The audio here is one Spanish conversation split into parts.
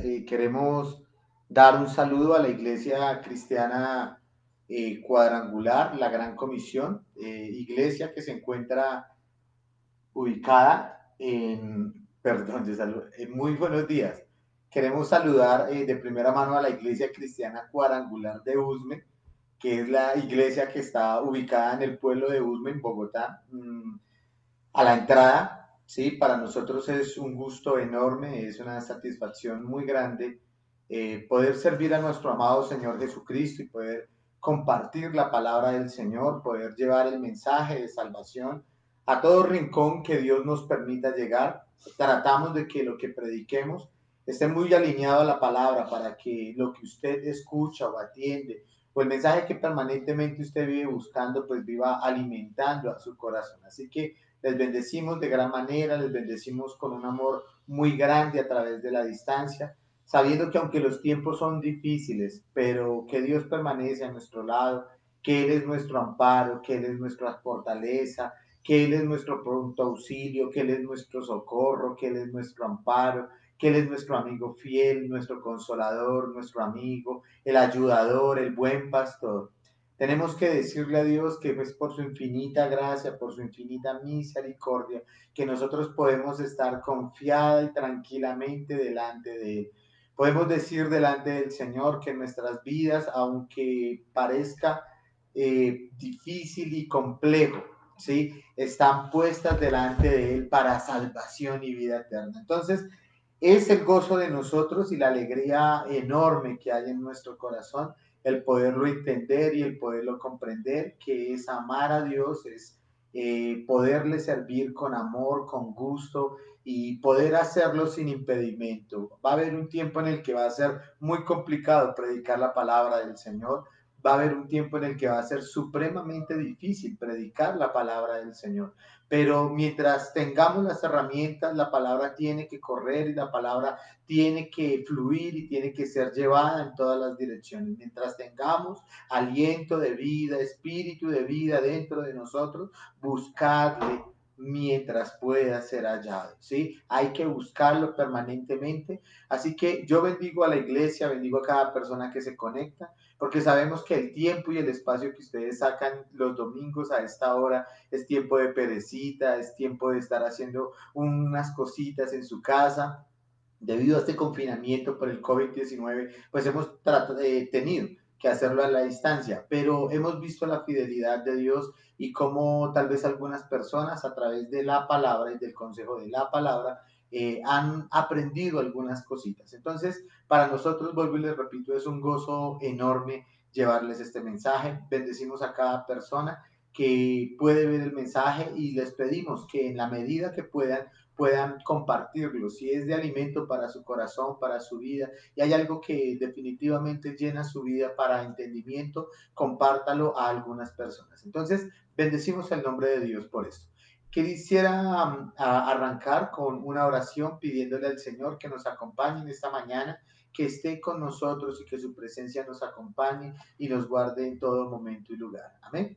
Queremos dar un saludo a la Iglesia Cristiana Cuadrangular, la Gran Comisión, iglesia que se encuentra ubicada muy buenos días. Queremos saludar de primera mano a la Iglesia Cristiana Cuadrangular de Usme, que es la iglesia que está ubicada en el pueblo de Usme, en Bogotá, a la entrada. Sí, para nosotros es un gusto enorme, es una satisfacción muy grande poder servir a nuestro amado Señor Jesucristo y poder compartir la palabra del Señor, poder llevar el mensaje de salvación a todo rincón que Dios nos permita llegar. Tratamos de que lo que prediquemos esté muy alineado a la palabra para que lo que usted escucha o atiende o el mensaje que permanentemente usted vive buscando, pues viva alimentando a su corazón. Así que les bendecimos de gran manera, les bendecimos con un amor muy grande a través de la distancia, sabiendo que aunque los tiempos son difíciles, pero que Dios permanece a nuestro lado, que Él es nuestro amparo, que Él es nuestra fortaleza, que Él es nuestro pronto auxilio, que Él es nuestro socorro, que Él es nuestro amparo, que Él es nuestro amigo fiel, nuestro consolador, nuestro amigo, el ayudador, el buen pastor. Tenemos que decirle a Dios que es por su infinita gracia, por su infinita misericordia, que nosotros podemos estar confiada y tranquilamente delante de Él. Podemos decir delante del Señor que nuestras vidas, aunque parezca difícil y complejo, ¿sí? Están puestas delante de Él para salvación y vida eterna. Entonces, es el gozo de nosotros y la alegría enorme que hay en nuestro corazón el poderlo entender y el poderlo comprender, que es amar a Dios, es poderle servir con amor, con gusto y poder hacerlo sin impedimento. Va a haber un tiempo en el que va a ser muy complicado predicar la palabra del Señor, va a haber un tiempo en el que va a ser supremamente difícil predicar la palabra del Señor. Pero mientras tengamos las herramientas, la palabra tiene que correr y la palabra tiene que fluir y tiene que ser llevada en todas las direcciones. Mientras tengamos aliento de vida, espíritu de vida dentro de nosotros, buscarle mientras pueda ser hallado, ¿sí? Hay que buscarlo permanentemente. Así que yo bendigo a la iglesia, bendigo a cada persona que se conecta, porque sabemos que el tiempo y el espacio que ustedes sacan los domingos a esta hora es tiempo de perecita, es tiempo de estar haciendo unas cositas en su casa. Debido a este confinamiento por el COVID-19, pues hemos tenido que hacerlo a la distancia, pero hemos visto la fidelidad de Dios y cómo tal vez algunas personas a través de la palabra y del consejo de la palabra han aprendido algunas cositas. Entonces, para nosotros, vuelvo y les repito, es un gozo enorme llevarles este mensaje. Bendecimos a cada persona que puede ver el mensaje y les pedimos que en la medida que puedan compartirlo, si es de alimento para su corazón, para su vida, y hay algo que definitivamente llena su vida para entendimiento, compártalo a algunas personas. Entonces, bendecimos el nombre de Dios por esto. Quisiera arrancar con una oración pidiéndole al Señor que nos acompañe en esta mañana, que esté con nosotros y que su presencia nos acompañe y nos guarde en todo momento y lugar. Amén.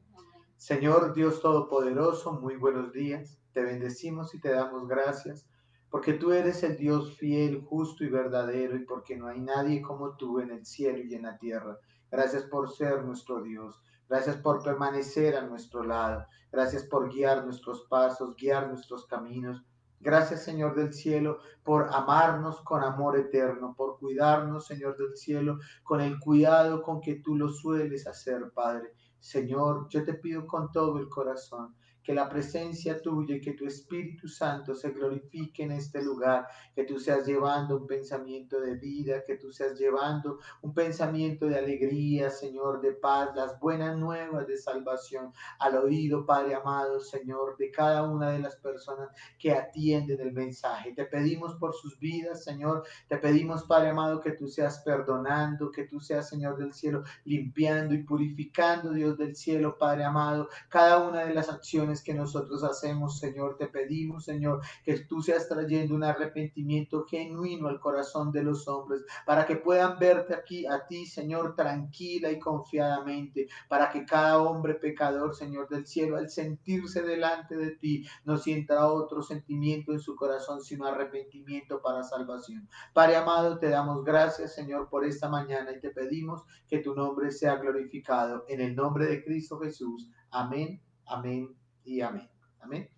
Señor Dios Todopoderoso, muy buenos días. Te bendecimos y te damos gracias porque tú eres el Dios fiel, justo y verdadero y porque no hay nadie como tú en el cielo y en la tierra. Gracias por ser nuestro Dios. Gracias por permanecer a nuestro lado. Gracias por guiar nuestros pasos, guiar nuestros caminos. Gracias, Señor del cielo, por amarnos con amor eterno, por cuidarnos, Señor del cielo, con el cuidado con que tú lo sueles hacer, Padre. Señor, yo te pido con todo el corazón que la presencia tuya y que tu Espíritu Santo se glorifique en este lugar, que tú seas llevando un pensamiento de vida, que tú seas llevando un pensamiento de alegría, Señor, de paz, las buenas nuevas de salvación al oído, Padre amado, Señor, de cada una de las personas que atienden el mensaje. Te pedimos por sus vidas, Señor, te pedimos, Padre amado, que tú seas perdonando, que tú seas, Señor del cielo, limpiando y purificando, Dios del cielo, Padre amado, cada una de las acciones oraciones que nosotros hacemos, Señor, te pedimos, Señor, que tú seas trayendo un arrepentimiento genuino al corazón de los hombres, para que puedan verte aquí a ti, Señor, tranquila y confiadamente, para que cada hombre pecador, Señor del cielo, al sentirse delante de ti, no sienta otro sentimiento en su corazón, sino arrepentimiento para salvación. Padre amado, te damos gracias, Señor, por esta mañana y te pedimos que tu nombre sea glorificado. En el nombre de Cristo Jesús. Amén, amén y amén. Amén.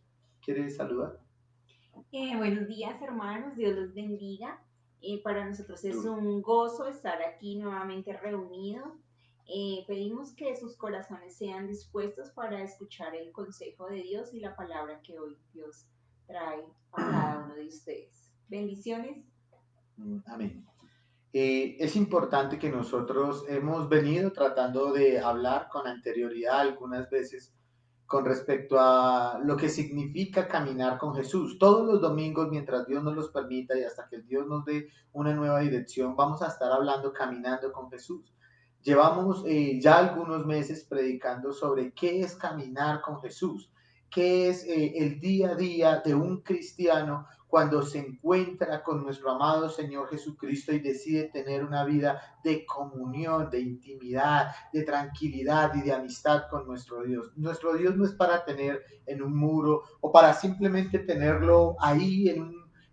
¿Quieres saludar? Buenos días, hermanos, Dios los bendiga. Para nosotros es Tú. un gozo estar aquí nuevamente reunidos. Pedimos que sus corazones sean dispuestos para escuchar el consejo de Dios y la palabra que hoy Dios trae a cada uno de ustedes. Bendiciones. Amén. Es importante que nosotros hemos venido tratando de hablar con anterioridad algunas veces con respecto a lo que significa caminar con Jesús. Todos los domingos, mientras Dios nos los permita y hasta que Dios nos dé una nueva dirección, vamos a estar hablando caminando con Jesús. Llevamos ya algunos meses predicando sobre qué es caminar con Jesús, qué es el día a día de un cristiano cuando se encuentra con nuestro amado Señor Jesucristo y decide tener una vida de comunión, de intimidad, de tranquilidad y de amistad con nuestro Dios. Nuestro Dios no es para tener en un muro o para simplemente tenerlo ahí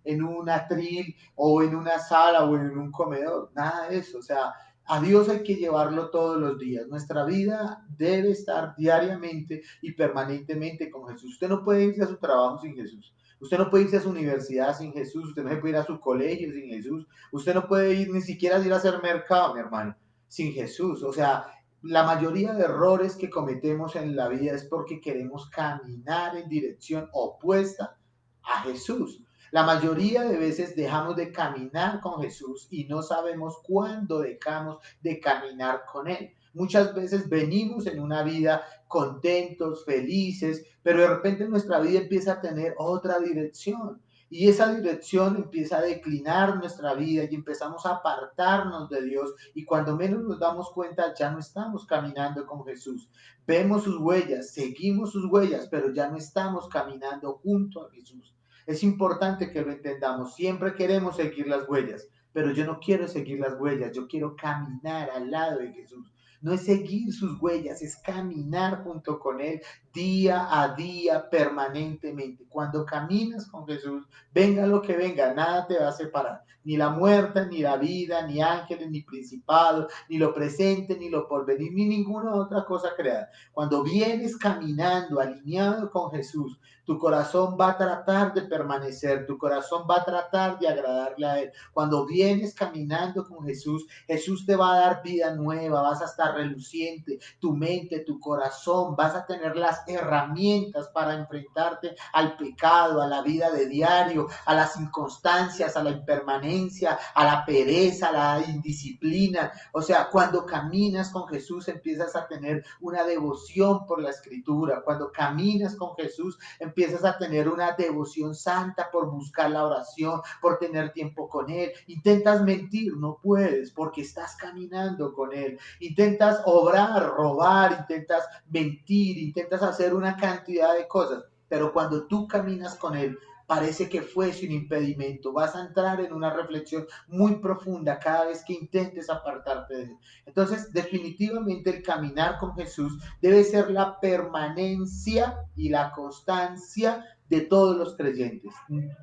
en un atril o en una sala o en un comedor, nada de eso. O sea, a Dios hay que llevarlo todos los días. Nuestra vida debe estar diariamente y permanentemente con Jesús. Usted no puede irse a su trabajo sin Jesús. Usted no puede irse a su universidad sin Jesús. Usted no se puede ir a su colegio sin Jesús. Usted no puede ir ni siquiera ir a hacer mercado, mi hermano, sin Jesús. O sea, la mayoría de errores que cometemos en la vida es porque queremos caminar en dirección opuesta a Jesús. La mayoría de veces dejamos de caminar con Jesús y no sabemos cuándo dejamos de caminar con Él. Muchas veces venimos en una vida contentos, felices, pero de repente nuestra vida empieza a tener otra dirección. Y esa dirección empieza a declinar nuestra vida y empezamos a apartarnos de Dios. Y cuando menos nos damos cuenta, ya no estamos caminando con Jesús. Vemos sus huellas, seguimos sus huellas, pero ya no estamos caminando junto a Jesús. Es importante que lo entendamos. Siempre queremos seguir las huellas, pero yo no quiero seguir las huellas, yo quiero caminar al lado de Jesús. No es seguir sus huellas, es caminar junto con Él día a día, permanentemente. Cuando caminas con Jesús, venga lo que venga, nada te va a separar. Ni la muerte, ni la vida, ni ángeles, ni principados, ni lo presente, ni lo porvenir, ni ninguna otra cosa creada. Cuando vienes caminando alineado con Jesús, tu corazón va a tratar de permanecer, tu corazón va a tratar de agradarle a Él. Cuando vienes caminando con Jesús, Jesús te va a dar vida nueva, vas a estar reluciente, tu mente, tu corazón, vas a tener las herramientas para enfrentarte al pecado, a la vida de diario, a las circunstancias, a la impermanencia, a la pereza, a la indisciplina. O sea, cuando caminas con Jesús empiezas a tener una devoción por la escritura. Cuando caminas con Jesús empiezas a tener una devoción santa por buscar la oración, por tener tiempo con Él. Intentas mentir, no puedes porque estás caminando con Él. Intentas obrar, robar, intentas mentir, intentas hacer una cantidad de cosas, pero cuando tú caminas con Él, parece que fuese un impedimento. Vas a entrar en una reflexión muy profunda cada vez que intentes apartarte de Él. Entonces, definitivamente el caminar con Jesús debe ser la permanencia y la constancia de todos los creyentes,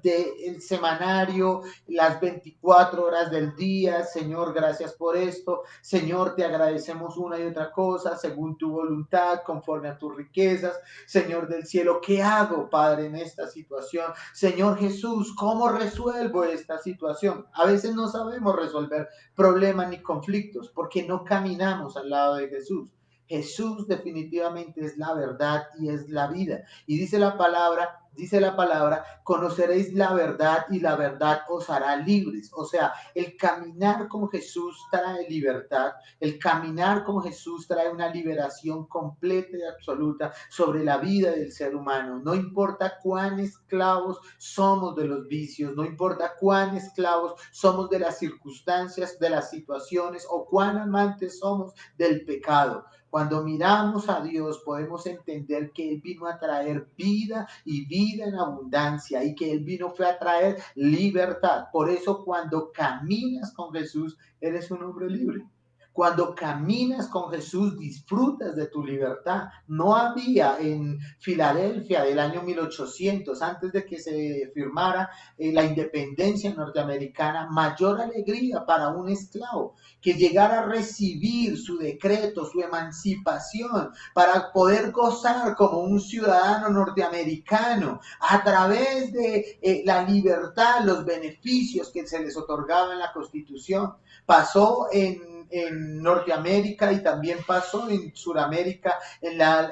del semanario, las 24 horas del día. Señor, gracias por esto. Señor, te agradecemos una y otra cosa, según tu voluntad, conforme a tus riquezas. Señor del cielo, ¿qué hago, Padre, en esta situación? Señor Jesús, ¿cómo resuelvo esta situación? A veces no sabemos resolver problemas ni conflictos porque no caminamos al lado de Jesús. Jesús definitivamente es la verdad y es la vida. Y dice la palabra, conoceréis la verdad y la verdad os hará libres. O sea, el caminar con Jesús trae libertad, el caminar con Jesús trae una liberación completa y absoluta sobre la vida del ser humano. No importa cuán esclavos somos de los vicios, no importa cuán esclavos somos de las circunstancias, de las situaciones o cuán amantes somos del pecado. Cuando miramos a Dios podemos entender que Él vino a traer vida y vida en abundancia y que Él vino fue a traer libertad. Por eso cuando caminas con Jesús, eres un hombre libre. Cuando caminas con Jesús, disfrutas de tu libertad. No había en Filadelfia del año 1800, antes de que se firmara la independencia norteamericana, mayor alegría para un esclavo que llegara a recibir su decreto, su emancipación, para poder gozar como un ciudadano norteamericano a través de la libertad, los beneficios que se les otorgaba en la Constitución. Pasó en Norteamérica y también pasó en Sudamérica, en la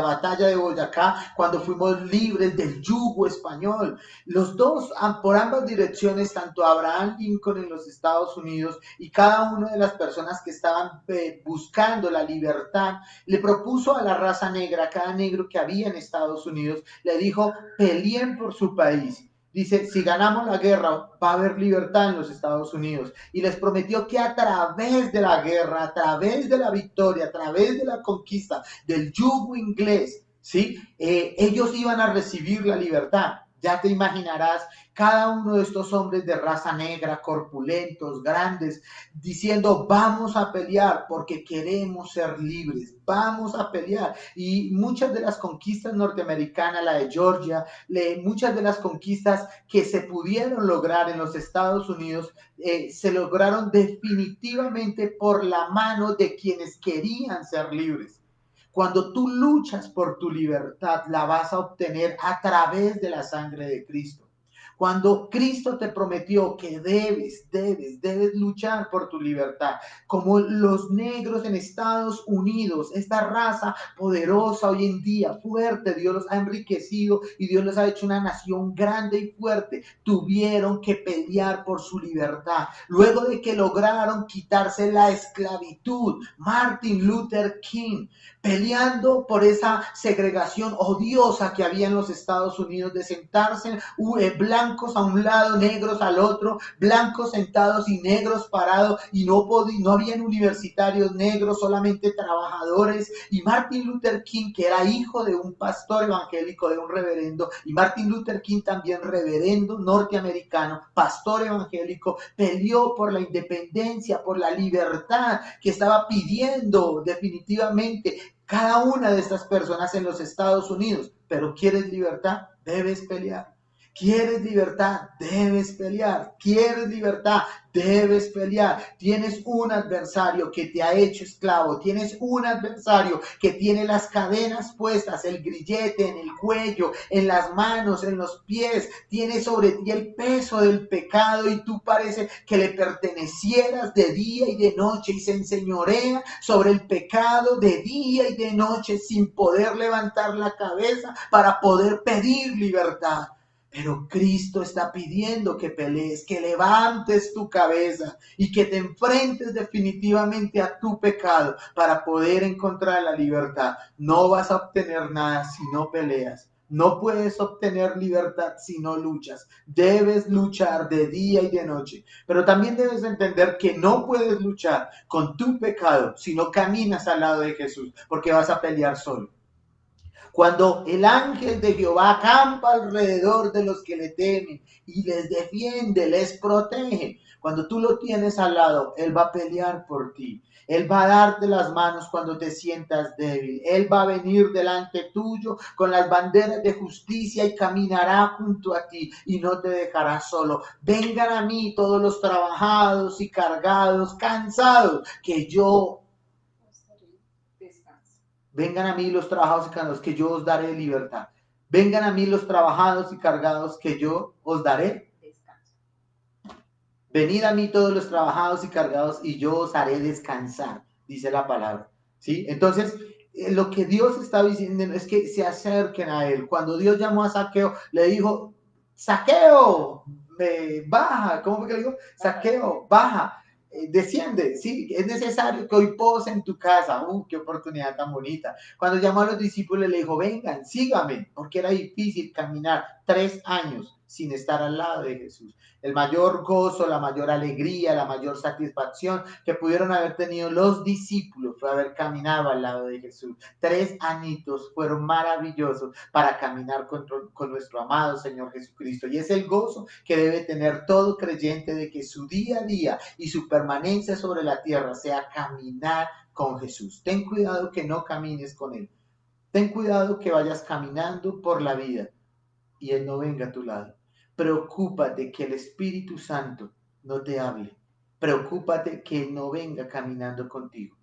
batalla de Boyacá, cuando fuimos libres del yugo español. Los dos, por ambas direcciones, tanto Abraham Lincoln en los Estados Unidos y cada una de las personas que estaban buscando la libertad, le propuso a la raza negra, a cada negro que había en Estados Unidos, le dijo, peleen por su país. Dice, si ganamos la guerra, va a haber libertad en los Estados Unidos. Y les prometió que a través de la guerra, a través de la victoria, a través de la conquista del yugo inglés, ¿sí? Ellos iban a recibir la libertad. Ya te imaginarás cada uno de estos hombres de raza negra, corpulentos, grandes, diciendo, vamos a pelear porque queremos ser libres, vamos a pelear. Y muchas de las conquistas norteamericanas, la de Georgia, muchas de las conquistas que se pudieron lograr en los Estados Unidos, se lograron definitivamente por la mano de quienes querían ser libres. Cuando tú luchas por tu libertad, la vas a obtener a través de la sangre de Cristo. Cuando Cristo te prometió que debes luchar por tu libertad, como los negros en Estados Unidos, esta raza poderosa hoy en día, fuerte, Dios los ha enriquecido y Dios los ha hecho una nación grande y fuerte, tuvieron que pelear por su libertad. Luego de que lograron quitarse la esclavitud, Martin Luther King, peleando por esa segregación odiosa que había en los Estados Unidos, de sentarse blancos a un lado, negros al otro, blancos sentados y negros parados, y no habían universitarios negros, solamente trabajadores. Y Martin Luther King, que era hijo de un pastor evangélico, de un reverendo, y Martin Luther King también reverendo norteamericano, pastor evangélico, peleó por la independencia, por la libertad que estaba pidiendo definitivamente cada una de estas personas en los Estados Unidos. Pero ¿quieres libertad? Debes pelear. ¿Quieres libertad? Debes pelear. ¿Quieres libertad? Debes pelear. Tienes un adversario que te ha hecho esclavo. Tienes un adversario que tiene las cadenas puestas, el grillete en el cuello, en las manos, en los pies. Tiene sobre ti el peso del pecado y tú parece que le pertenecieras de día y de noche y se enseñorea sobre el pecado de día y de noche sin poder levantar la cabeza para poder pedir libertad. Pero Cristo está pidiendo que pelees, que levantes tu cabeza y que te enfrentes definitivamente a tu pecado para poder encontrar la libertad. No vas a obtener nada si no peleas. No puedes obtener libertad si no luchas. Debes luchar de día y de noche. Pero también debes entender que no puedes luchar con tu pecado si no caminas al lado de Jesús, porque vas a pelear solo. Cuando el ángel de Jehová acampa alrededor de los que le temen y les defiende, les protege. Cuando tú lo tienes al lado, Él va a pelear por ti. Él va a darte las manos cuando te sientas débil. Él va a venir delante tuyo con las banderas de justicia y caminará junto a ti y no te dejará solo. Vengan a mí todos los trabajados y cargados, cansados, que yo vengan a mí los trabajados y cargados, que yo os daré libertad. Vengan a mí los trabajados y cargados, que yo os daré descanso. Venid a mí todos los trabajados y cargados, y yo os haré descansar, dice la palabra. ¿Sí? Entonces, lo que Dios está diciendo es que se acerquen a Él. Cuando Dios llamó a Zaqueo, le dijo, Zaqueo, baja. ¿Cómo fue que le dijo? Zaqueo, baja. Desciende, sí, es necesario que hoy pose en tu casa. Qué oportunidad tan bonita. Cuando llamó a los discípulos le dijo, vengan, síganme, porque era difícil caminar 3 años sin estar al lado de Jesús. El mayor gozo, la mayor alegría, la mayor satisfacción que pudieron haber tenido los discípulos fue haber caminado al lado de Jesús. 3 añitos fueron maravillosos para caminar con nuestro amado Señor Jesucristo. Y es el gozo que debe tener todo creyente de que su día a día y su permanencia sobre la tierra sea caminar con Jesús. Ten cuidado que no camines con Él. Ten cuidado que vayas caminando por la vida y Él no venga a tu lado. Preocúpate que el Espíritu Santo no te hable. Preocúpate que Él no venga caminando contigo.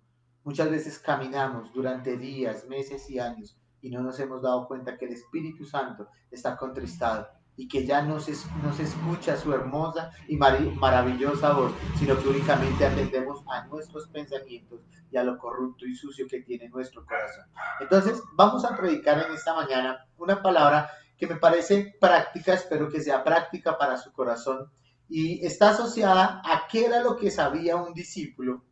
Muchas veces caminamos durante días, meses y años y no nos hemos dado cuenta que el Espíritu Santo está contristado y que ya no se escucha su hermosa y maravillosa voz, sino que únicamente atendemos a nuestros pensamientos y a lo corrupto y sucio que tiene nuestro corazón. Entonces, vamos a predicar en esta mañana una palabra que me parece práctica, espero que sea práctica para su corazón, y está asociada a qué era lo que sabía un discípulo,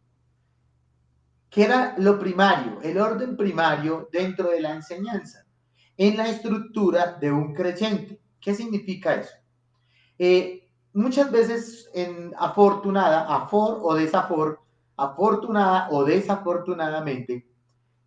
qué era lo primario, el orden primario dentro de la enseñanza, en la estructura de un creyente. ¿Qué significa eso? Muchas veces afortunada o desafortunadamente,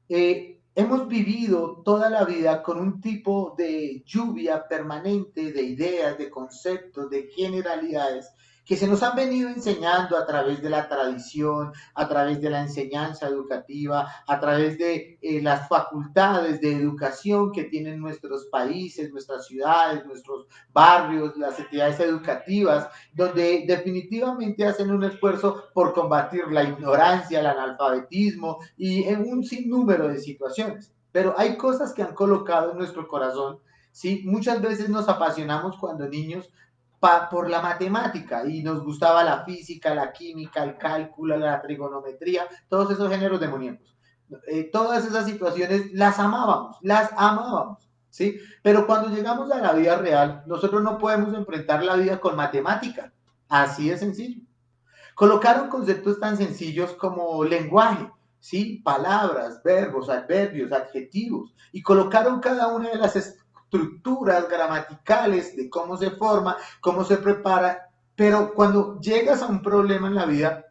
hemos vivido toda la vida con un tipo de lluvia permanente de ideas, de conceptos, de generalidades que se nos han venido enseñando a través de la tradición, a través de la enseñanza educativa, a través de las facultades de educación que tienen nuestros países, nuestras ciudades, nuestros barrios, las entidades educativas, donde definitivamente hacen un esfuerzo por combatir la ignorancia, el analfabetismo y en un sinnúmero de situaciones. Pero hay cosas que han colocado en nuestro corazón, ¿sí? Muchas veces nos apasionamos cuando niños por la matemática y nos gustaba la física, la química, el cálculo, la trigonometría, todos esos géneros demoníacos. Todas esas situaciones las amábamos, ¿sí? Pero cuando llegamos a la vida real, nosotros no podemos enfrentar la vida con matemática, así de sencillo. Colocaron conceptos tan sencillos como lenguaje, ¿sí? Palabras, verbos, adverbios, adjetivos, y colocaron cada una de las estructuras gramaticales de cómo se forma, cómo se prepara, pero cuando llegas a un problema en la vida,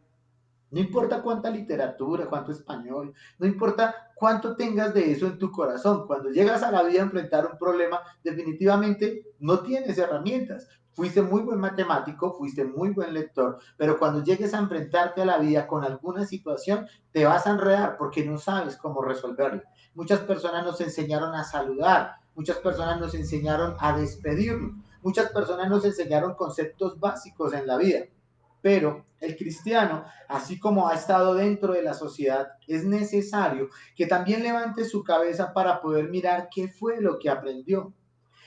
no importa cuánta literatura, cuánto español, no importa cuánto tengas de eso en tu corazón. Cuando llegas a la vida a enfrentar un problema, definitivamente no tienes herramientas. Fuiste muy buen matemático, fuiste muy buen lector, pero cuando llegues a enfrentarte a la vida con alguna situación, te vas a enredar porque no sabes cómo resolverla. Muchas personas nos enseñaron a saludar, muchas personas nos enseñaron a despedirnos, muchas personas nos enseñaron conceptos básicos en la vida. Pero el cristiano, así como ha estado dentro de la sociedad, es necesario que también levante su cabeza para poder mirar qué fue lo que aprendió.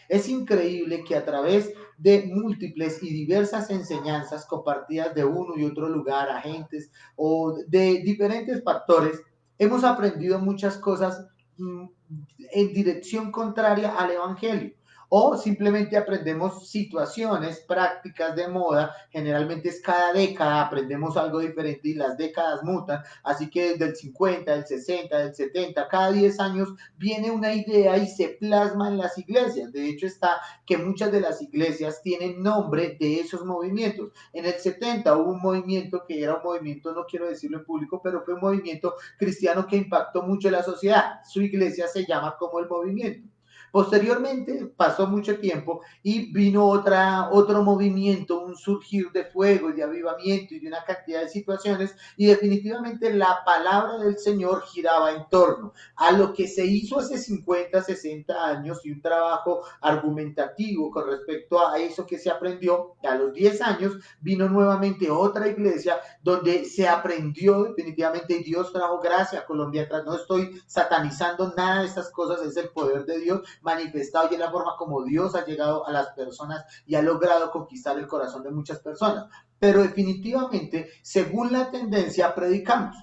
Es increíble que a través de múltiples y diversas enseñanzas compartidas de uno y otro lugar, agentes o de diferentes factores, hemos aprendido muchas cosas en dirección contraria al Evangelio. O simplemente aprendemos situaciones prácticas de moda, generalmente es cada década aprendemos algo diferente y las décadas mutan, así que desde el 50, del 60, del 70, cada 10 años viene una idea y se plasma en las iglesias. De hecho está que muchas de las iglesias tienen nombre de esos movimientos. En el 70 hubo un movimiento que era un movimiento, no quiero decirlo en público, pero fue un movimiento cristiano que impactó mucho en la sociedad. Su iglesia se llama como el movimiento. Posteriormente pasó mucho tiempo y vino otro movimiento, un surgir de fuego y de avivamiento y de una cantidad de situaciones y definitivamente la palabra del Señor giraba en torno a lo que se hizo hace 50, 60 años y un trabajo argumentativo con respecto a eso que se aprendió. A los 10 años vino nuevamente otra iglesia donde se aprendió definitivamente y Dios trajo gracia a Colombia. No estoy satanizando nada de estas cosas, es el poder de Dios manifestado y en la forma como Dios ha llegado a las personas y ha logrado conquistar el corazón de muchas personas. Pero definitivamente, según la tendencia, predicamos.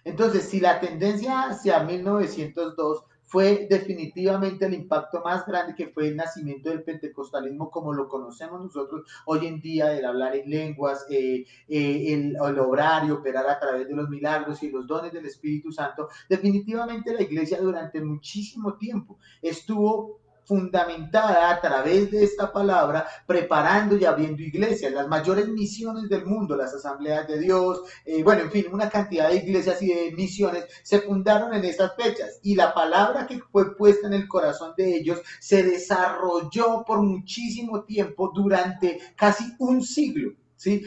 Entonces, si la tendencia hacia 1902 fue definitivamente el impacto más grande que fue el nacimiento del pentecostalismo como lo conocemos nosotros hoy en día, el hablar en lenguas, el obrar y operar a través de los milagros y los dones del Espíritu Santo, definitivamente la iglesia durante muchísimo tiempo estuvo fundamentada a través de esta palabra, preparando y abriendo iglesias, las mayores misiones del mundo, las asambleas de Dios, bueno, en fin, una cantidad de iglesias y de misiones se fundaron en estas fechas, y la palabra que fue puesta en el corazón de ellos se desarrolló por muchísimo tiempo, durante casi un siglo, ¿sí?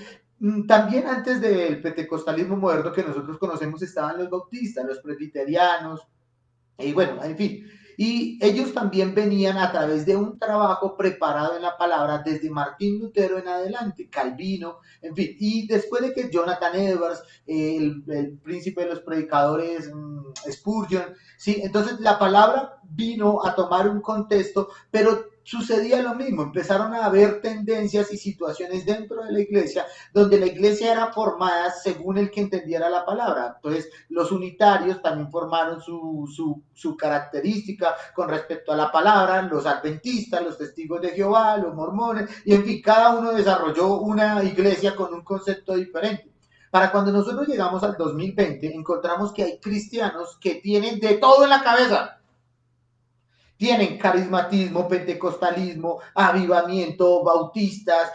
También antes del pentecostalismo moderno que nosotros conocemos estaban los bautistas, los presbiterianos, y bueno, en fin. Y ellos también venían a través de un trabajo preparado en la palabra desde Martín Lutero en adelante, Calvino, en fin. Y después de que Jonathan Edwards, el príncipe de los predicadores, Spurgeon, ¿sí? Entonces la palabra vino a tomar un contexto, pero sucedía lo mismo. Empezaron a haber tendencias y situaciones dentro de la iglesia, donde la iglesia era formada según el que entendiera la palabra. Entonces, los unitarios también formaron su característica con respecto a la palabra, los adventistas, los testigos de Jehová, los mormones, y en fin, cada uno desarrolló una iglesia con un concepto diferente. Para cuando nosotros llegamos al 2020, encontramos que hay cristianos que tienen de todo en la cabeza. Tienen carismatismo, pentecostalismo, avivamiento, bautistas,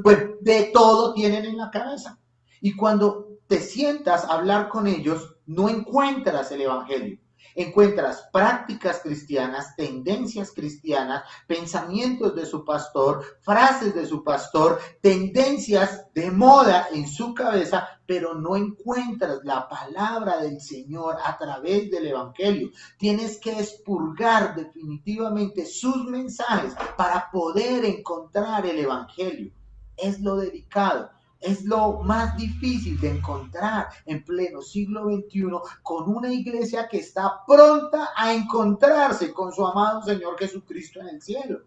bueno, de todo tienen en la cabeza. Y cuando te sientas a hablar con ellos, no encuentras el evangelio. Encuentras prácticas cristianas, tendencias cristianas, pensamientos de su pastor, frases de su pastor, tendencias de moda en su cabeza, pero no encuentras la palabra del Señor a través del evangelio. Tienes que expurgar definitivamente sus mensajes para poder encontrar el evangelio. Es lo delicado. Es lo más difícil de encontrar en pleno siglo XXI, con una iglesia que está pronta a encontrarse con su amado Señor Jesucristo en el cielo.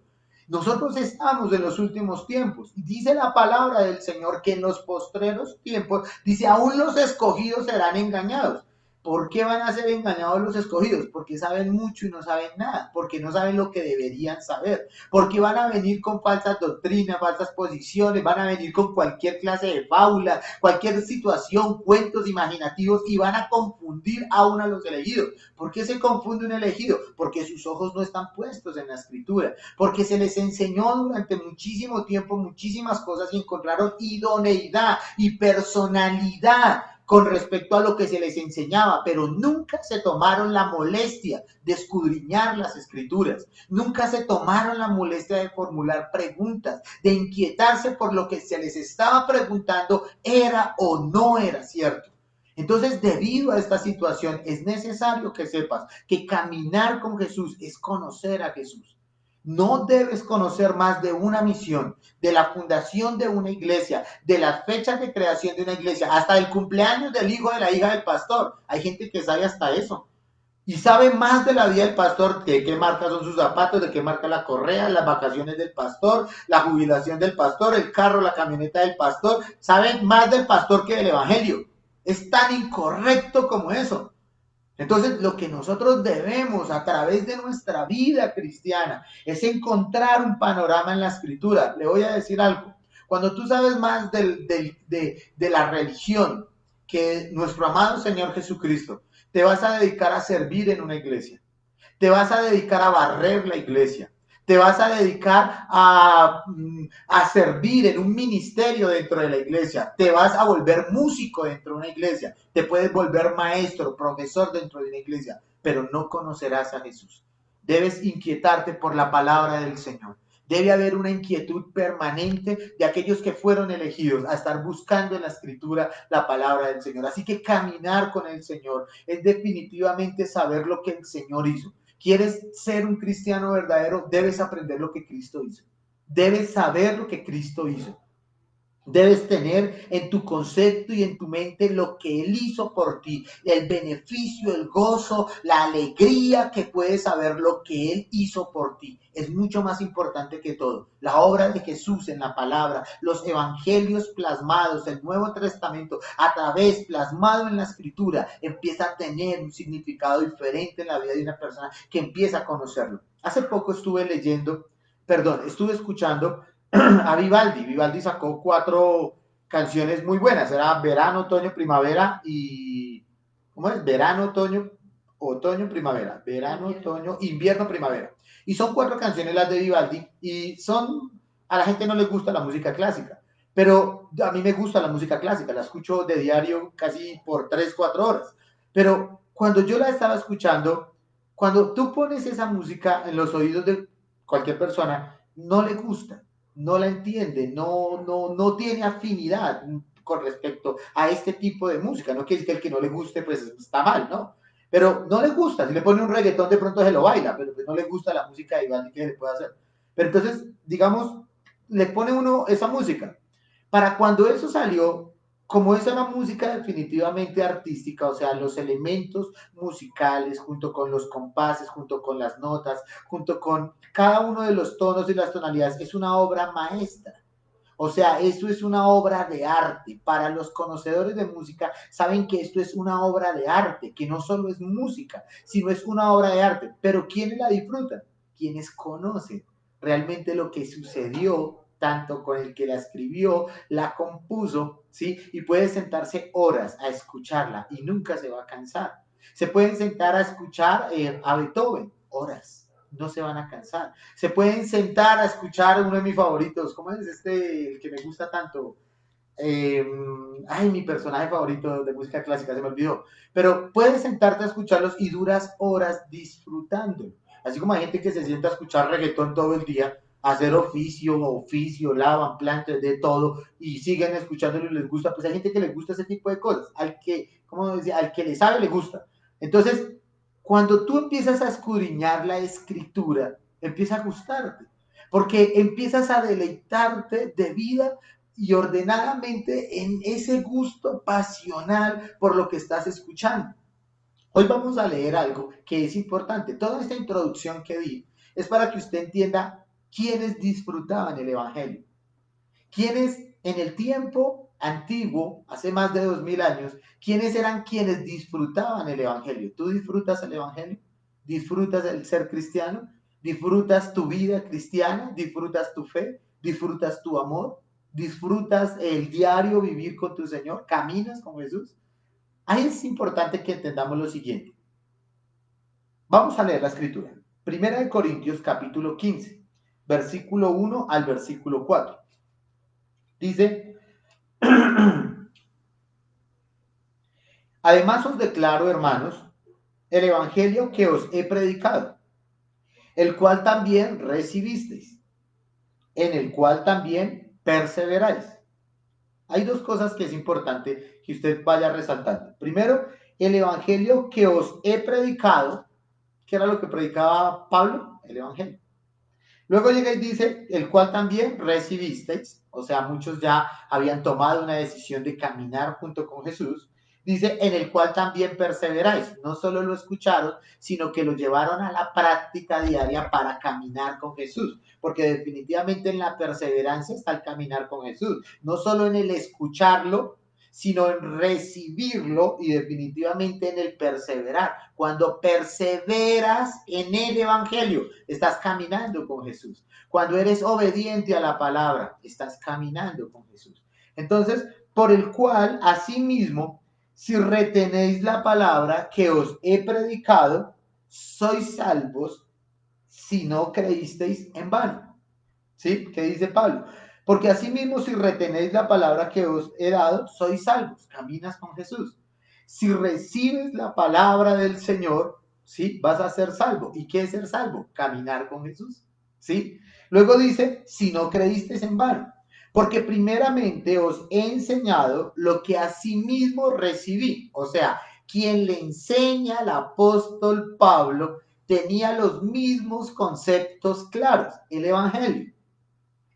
Nosotros estamos en los últimos tiempos. Dice la palabra del Señor que en los postreros tiempos, dice, aún los escogidos serán engañados. ¿Por qué van a ser engañados los escogidos? Porque saben mucho y no saben nada, porque no saben lo que deberían saber, porque van a venir con falsas doctrinas, falsas posiciones, van a venir con cualquier clase de fábula, cualquier situación, cuentos imaginativos, y van a confundir aún a los elegidos. ¿Por qué se confunde un elegido? Porque sus ojos no están puestos en la escritura, porque se les enseñó durante muchísimo tiempo muchísimas cosas y encontraron idoneidad y personalidad con respecto a lo que se les enseñaba, pero nunca se tomaron la molestia de escudriñar las escrituras, nunca se tomaron la molestia de formular preguntas, de inquietarse por lo que se les estaba preguntando era o no era cierto. Entonces, debido a esta situación, es necesario que sepas que caminar con Jesús es conocer a Jesús. No debes conocer más de una misión, de la fundación de una iglesia, de las fechas de creación de una iglesia, hasta el cumpleaños del hijo de la hija del pastor. Hay gente que sabe hasta eso. Y sabe más de la vida del pastor, de qué marca son sus zapatos, de qué marca la correa, las vacaciones del pastor, la jubilación del pastor, el carro, la camioneta del pastor. Saben más del pastor que del evangelio. Es tan incorrecto como eso. Entonces, lo que nosotros debemos a través de nuestra vida cristiana es encontrar un panorama en la escritura. Le voy a decir algo. Cuando tú sabes más de la religión que nuestro amado Señor Jesucristo, te vas a dedicar a servir en una iglesia. Te vas a dedicar a barrer la iglesia. Te vas a dedicar a servir en un ministerio dentro de la iglesia. Te vas a volver músico dentro de una iglesia. Te puedes volver maestro, profesor dentro de una iglesia, pero no conocerás a Jesús. Debes inquietarte por la palabra del Señor. Debe haber una inquietud permanente de aquellos que fueron elegidos a estar buscando en la escritura la palabra del Señor. Así que caminar con el Señor es definitivamente saber lo que el Señor hizo. ¿Quieres ser un cristiano verdadero? Debes aprender lo que Cristo hizo. Debes saber lo que Cristo hizo. Debes tener en tu concepto y en tu mente lo que Él hizo por ti, el beneficio, el gozo, la alegría que puedes saber lo que Él hizo por ti. Es mucho más importante que todo. La obra de Jesús en la palabra, los evangelios plasmados, el Nuevo Testamento, a través, plasmado en la Escritura, empieza a tener un significado diferente en la vida de una persona que empieza a conocerlo. Hace poco estuve escuchando a Vivaldi. Vivaldi sacó 4 canciones muy buenas. Era verano, otoño, primavera y... ¿Cómo es? Verano, otoño, primavera. Verano, otoño, invierno, primavera. Y son 4 canciones las de Vivaldi y a la gente no les gusta la música clásica, pero a mí me gusta la música clásica, la escucho de diario casi por 3, 4 horas. Pero cuando yo la estaba escuchando, cuando tú pones esa música en los oídos de cualquier persona, no le gusta, no la entiende, no tiene afinidad con respecto a este tipo de música. No quiere decir que el que no le guste, pues está mal, ¿no? Pero no le gusta. Si le pone un reggaetón, de pronto se lo baila, pero pues no le gusta la música de Iván, ¿qué le puede hacer? Pero entonces, digamos, le pone uno esa música. Para cuando eso salió, como esa era música definitivamente artística, o sea, los elementos musicales, junto con los compases, junto con las notas, junto con cada uno de los tonos y las tonalidades, es una obra maestra. O sea, esto es una obra de arte. Para los conocedores de música, saben que esto es una obra de arte, que no solo es música, sino es una obra de arte. Pero ¿quiénes la disfrutan? Quienes conocen realmente lo que sucedió, tanto con el que la escribió, la compuso, ¿sí? Y puede sentarse horas a escucharla y nunca se va a cansar. Se pueden sentar a escuchar a Beethoven, horas, no se van a cansar. Se pueden sentar a escuchar uno de mis favoritos, ¿cómo es este, el que me gusta tanto? Eh, mi personaje favorito de música clásica, se me olvidó. Pero puedes sentarte a escucharlos y duras horas disfrutando. Así como hay gente que se sienta a escuchar reggaetón todo el día, hacer oficio, lavan, plantas, de todo, y siguen escuchándolo y les gusta, pues hay gente que le gusta ese tipo de cosas. ¿Cómo decía? Al que le sabe, le gusta. Entonces, cuando tú empiezas a escudriñar la escritura, empieza a gustarte, porque empiezas a deleitarte de vida y ordenadamente en ese gusto pasional por lo que estás escuchando. Hoy vamos a leer algo que es importante. Toda esta introducción que di es para que usted entienda quiénes disfrutaban el Evangelio. Quiénes en el tiempo antiguo, hace más de 2000 años, quiénes eran quienes disfrutaban el Evangelio. ¿Tú disfrutas el Evangelio? ¿Disfrutas el ser cristiano? ¿Disfrutas tu vida cristiana? ¿Disfrutas tu fe? ¿Disfrutas tu amor? ¿Disfrutas el diario vivir con tu Señor? ¿Caminas con Jesús? Ahí es importante que entendamos lo siguiente. Vamos a leer la escritura. Primera de Corintios capítulo 15, versículo 1 al versículo 4. Dice, además os declaro, hermanos, el evangelio que os he predicado, el cual también recibisteis, en el cual también perseveráis. Hay dos cosas que es importante que usted vaya resaltando. Primero, el evangelio que os he predicado, que era lo que predicaba Pablo, el evangelio. Luego llega y dice, el cual también recibisteis, o sea, muchos ya habían tomado una decisión de caminar junto con Jesús. Dice, en el cual también perseveráis. No solo lo escucharon, sino que lo llevaron a la práctica diaria para caminar con Jesús. Porque definitivamente en la perseverancia está el caminar con Jesús. No solo en el escucharlo, sino en recibirlo y definitivamente en el perseverar. Cuando perseveras en el Evangelio, estás caminando con Jesús. Cuando eres obediente a la palabra, estás caminando con Jesús. Entonces, por el cual, asimismo, si retenéis la palabra que os he predicado, sois salvos si no creísteis en vano. ¿Sí? ¿Qué dice Pablo? Porque asimismo, si retenéis la palabra que os he dado, sois salvos, caminas con Jesús. Si recibes la palabra del Señor, ¿sí? Vas a ser salvo. ¿Y qué es ser salvo? Caminar con Jesús, ¿sí? Luego dice, si no creísteis en vano, porque primeramente os he enseñado lo que asimismo recibí. O sea, quien le enseña al apóstol Pablo tenía los mismos conceptos claros, el Evangelio.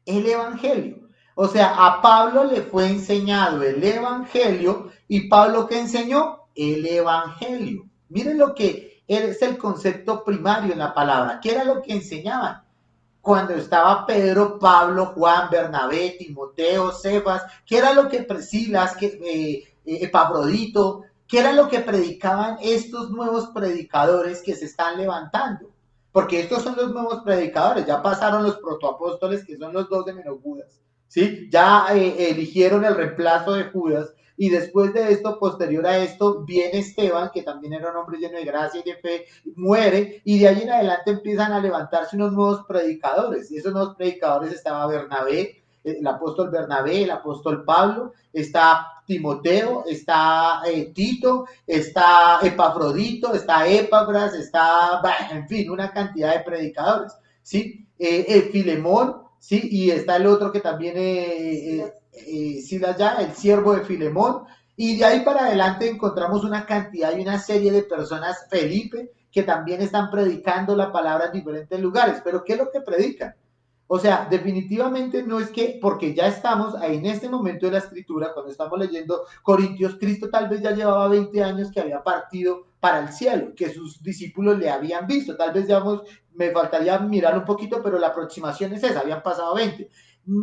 El Evangelio. O sea, a Pablo le fue enseñado el Evangelio y Pablo ¿qué enseñó? El Evangelio. Miren lo que es el concepto primario en la palabra. ¿Qué era lo que enseñaban? Cuando estaba Pedro, Pablo, Juan, Bernabé, Timoteo, Cefas, ¿qué era lo que Silas, Epafrodito, qué era lo que predicaban estos nuevos predicadores que se están levantando? Porque estos son los nuevos predicadores, ya pasaron los protoapóstoles, que son los 12 menos Judas, ¿sí? Ya eligieron el reemplazo de Judas, y después de esto, posterior a esto, viene Esteban, que también era un hombre lleno de gracia y de fe, muere, y de ahí en adelante empiezan a levantarse unos nuevos predicadores, y esos nuevos predicadores estaba Bernabé, el apóstol Bernabé, el apóstol Pablo, está Timoteo, está Tito, está Epafrodito, está Epafras, está, en fin, una cantidad de predicadores, ¿sí? Filemón, ¿sí? Y está el otro que también, Silas ya, el siervo de Filemón, y de ahí para adelante encontramos una cantidad y una serie de personas, Felipe, que también están predicando la palabra en diferentes lugares, pero ¿qué es lo que predican? O sea, definitivamente no es que, porque ya estamos ahí en este momento de la escritura, cuando estamos leyendo Corintios, Cristo tal vez ya llevaba 20 años que había partido para el cielo, que sus discípulos le habían visto, tal vez digamos, me faltaría mirar un poquito, pero la aproximación es esa, habían pasado 20.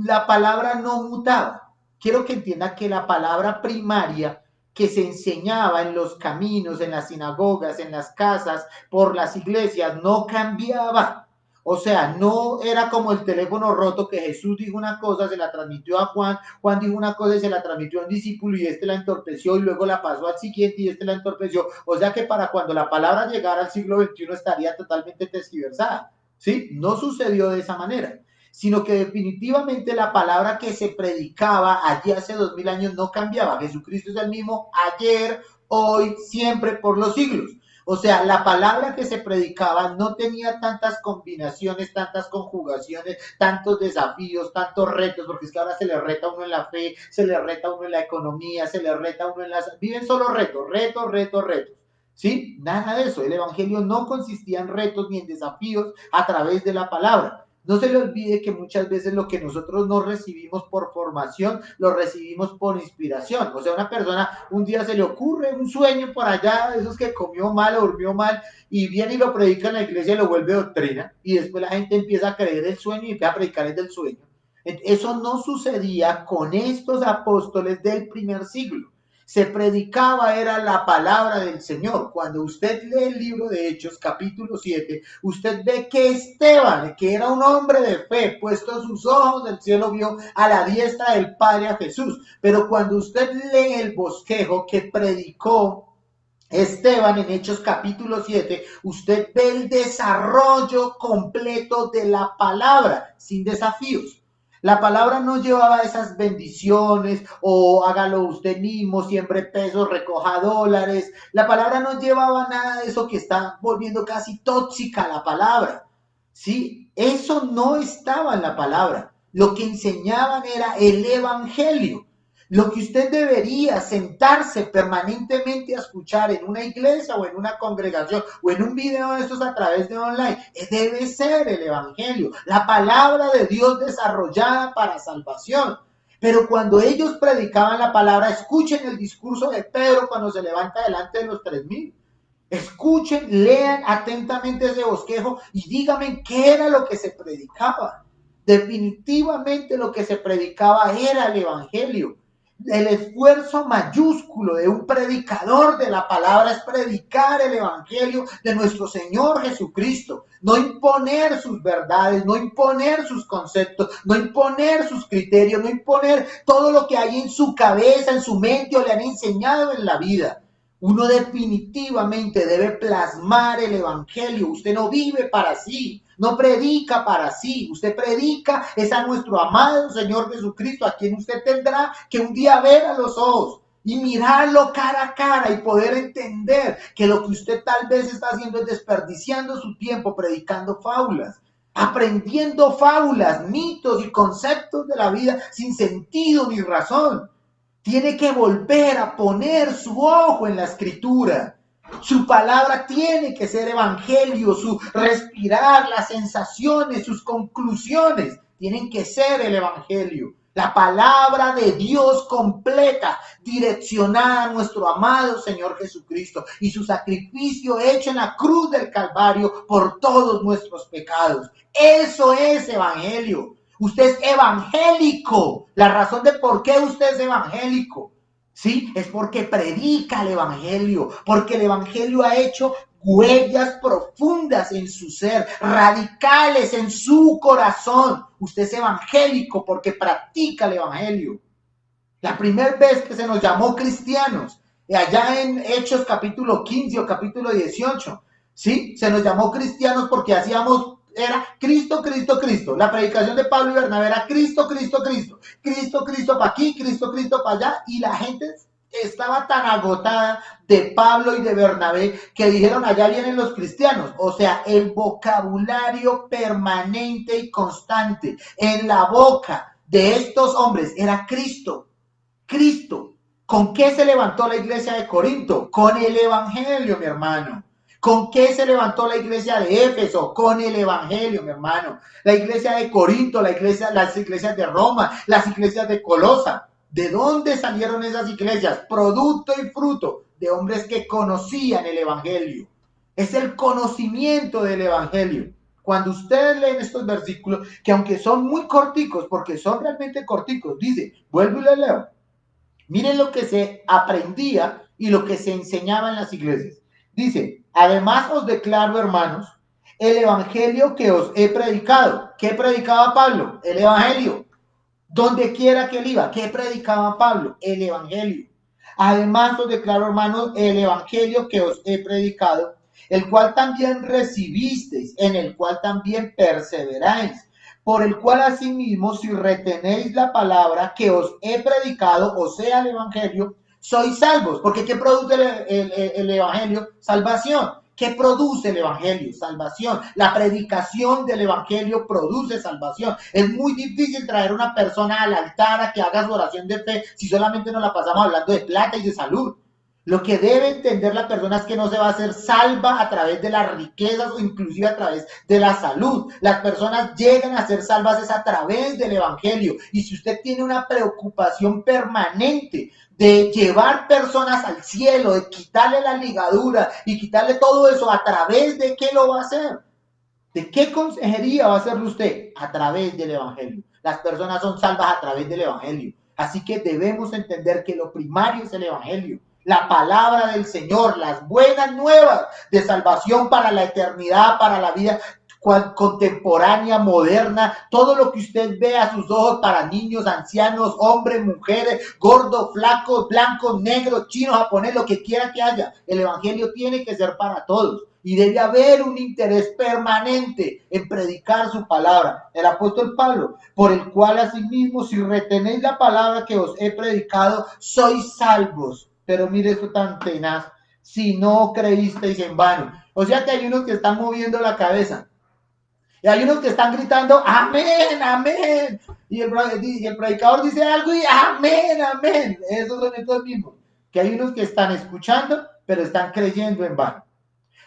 La palabra no mutaba. Quiero que entienda que la palabra primaria que se enseñaba en los caminos, en las sinagogas, en las casas, por las iglesias, no cambiaba. O sea, no era como el teléfono roto que Jesús dijo una cosa, se la transmitió a Juan, Juan dijo una cosa y se la transmitió a un discípulo y este la entorpeció y luego la pasó al siguiente y este la entorpeció. O sea que para cuando la palabra llegara al siglo XXI estaría totalmente tergiversada. ¿Sí? No sucedió de esa manera, sino que definitivamente la palabra que se predicaba allí hace 2000 años no cambiaba. Jesucristo es el mismo ayer, hoy, siempre, por los siglos. O sea, la palabra que se predicaba no tenía tantas combinaciones, tantas conjugaciones, tantos desafíos, tantos retos, porque es que ahora se le reta a uno en la fe, se le reta a uno en la economía, se le reta a uno en las... Viven solo retos, retos, retos, retos. ¿Sí? Nada de eso. El evangelio no consistía en retos ni en desafíos a través de la palabra. No se le olvide que muchas veces lo que nosotros no recibimos por formación, lo recibimos por inspiración. O sea, una persona un día se le ocurre un sueño por allá, esos que comió mal o durmió mal, y viene y lo predica en la iglesia y lo vuelve doctrina, y después la gente empieza a creer el sueño y empieza a predicar el del sueño. Eso no sucedía con estos apóstoles del primer siglo. Se predicaba era la palabra del Señor. Cuando usted lee el libro de Hechos, capítulo 7, usted ve que Esteban, que era un hombre de fe, puesto sus ojos del cielo, vio a la diestra del Padre a Jesús. Pero cuando usted lee el bosquejo que predicó Esteban en Hechos capítulo 7, usted ve el desarrollo completo de la palabra, sin desafíos. La palabra no llevaba esas bendiciones o hágalo usted mismo, siembre pesos, recoja dólares. La palabra no llevaba nada de eso que está volviendo casi tóxica la palabra. ¿Sí? Eso no estaba en la palabra. Lo que enseñaban era el evangelio. Lo que usted debería sentarse permanentemente a escuchar en una iglesia o en una congregación o en un video de estos a través de online, debe ser el evangelio, la palabra de Dios desarrollada para salvación. Pero cuando ellos predicaban la palabra, escuchen el discurso de Pedro cuando se levanta delante de los 3000. Escuchen, lean atentamente ese bosquejo y díganme qué era lo que se predicaba. Definitivamente lo que se predicaba era el evangelio. El esfuerzo mayúsculo de un predicador de la palabra es predicar el evangelio de nuestro Señor Jesucristo, no imponer sus verdades, no imponer sus conceptos, no imponer sus criterios, no imponer todo lo que hay en su cabeza, en su mente o le han enseñado en la vida. Uno definitivamente debe plasmar el evangelio. Usted no vive para sí, no predica para sí. Usted predica es a nuestro amado Señor Jesucristo, a quien usted tendrá que un día ver a los ojos y mirarlo cara a cara y poder entender que lo que usted tal vez está haciendo es desperdiciando su tiempo predicando fábulas, aprendiendo fábulas, mitos y conceptos de la vida sin sentido ni razón. Tiene que volver a poner su ojo en la escritura. Su palabra tiene que ser evangelio, su respirar, las sensaciones, sus conclusiones tienen que ser el evangelio. La palabra de Dios completa, direccionada a nuestro amado Señor Jesucristo y su sacrificio hecho en la cruz del Calvario por todos nuestros pecados. Eso es evangelio. Usted es evangélico. La razón de por qué usted es evangélico, ¿sí? Es porque predica el evangelio, porque el evangelio ha hecho huellas profundas en su ser, radicales en su corazón. Usted es evangélico porque practica el evangelio. La primera vez que se nos llamó cristianos, allá en Hechos capítulo 15 o capítulo 18, ¿sí? Se nos llamó cristianos porque era Cristo, Cristo, Cristo. La predicación de Pablo y Bernabé era Cristo, Cristo, Cristo. Cristo, Cristo para aquí, Cristo, Cristo para allá. Y la gente estaba tan agotada de Pablo y de Bernabé que dijeron, allá vienen los cristianos. O sea, el vocabulario permanente y constante en la boca de estos hombres era Cristo. Cristo. ¿Con qué se levantó la iglesia de Corinto? Con el evangelio, mi hermano. ¿Con qué se levantó la iglesia de Éfeso? Con el evangelio, mi hermano. La iglesia de Corinto, las iglesias de Roma, las iglesias de Colosa. ¿De dónde salieron esas iglesias? Producto y fruto de hombres que conocían el evangelio. Es el conocimiento del evangelio. Cuando ustedes leen estos versículos, que aunque son muy corticos, porque son realmente corticos, dice, vuelvo y le leo. Miren lo que se aprendía y lo que se enseñaba en las iglesias. Dice, además os declaro, hermanos, el evangelio que os he predicado. ¿Qué predicaba Pablo? El evangelio. Donde quiera que él iba, ¿qué predicaba Pablo? El evangelio. Además os declaro, hermanos, el evangelio que os he predicado, el cual también recibisteis, en el cual también perseveráis, por el cual asimismo, si retenéis la palabra que os he predicado, o sea, el evangelio, sois salvos. Porque ¿qué produce el evangelio? Salvación. ¿Qué produce el evangelio? Salvación. La predicación del evangelio produce salvación. Es muy difícil traer a una persona al altar a que haga su oración de fe si solamente nos la pasamos hablando de plata y de salud. Lo que debe entender la persona es que no se va a hacer salva a través de las riquezas o inclusive a través de la salud. Las personas llegan a ser salvas es a través del evangelio. Y si usted tiene una preocupación permanente de llevar personas al cielo, de quitarle la ligadura y quitarle todo eso, ¿a través de qué lo va a hacer? ¿De qué consejería va a hacerlo usted? A través del evangelio. Las personas son salvas a través del evangelio. Así que debemos entender que lo primario es el evangelio. La palabra del Señor, las buenas nuevas de salvación para la eternidad, para la vida contemporánea, moderna, todo lo que usted ve a sus ojos para niños, ancianos, hombres, mujeres, gordos, flacos, blancos, negros, chinos, japoneses, lo que quiera que haya. El evangelio tiene que ser para todos. Y debe haber un interés permanente en predicar su palabra. El apóstol Pablo, por el cual asimismo, si retenéis la palabra que os he predicado, sois salvos. Pero mire esto tan tenaz, si no creísteis en vano. O sea que hay unos que están moviendo la cabeza. Y hay unos que están gritando, amén, amén. Y el predicador dice algo y amén, amén. Esos son estos mismos. Que hay unos que están escuchando, pero están creyendo en vano.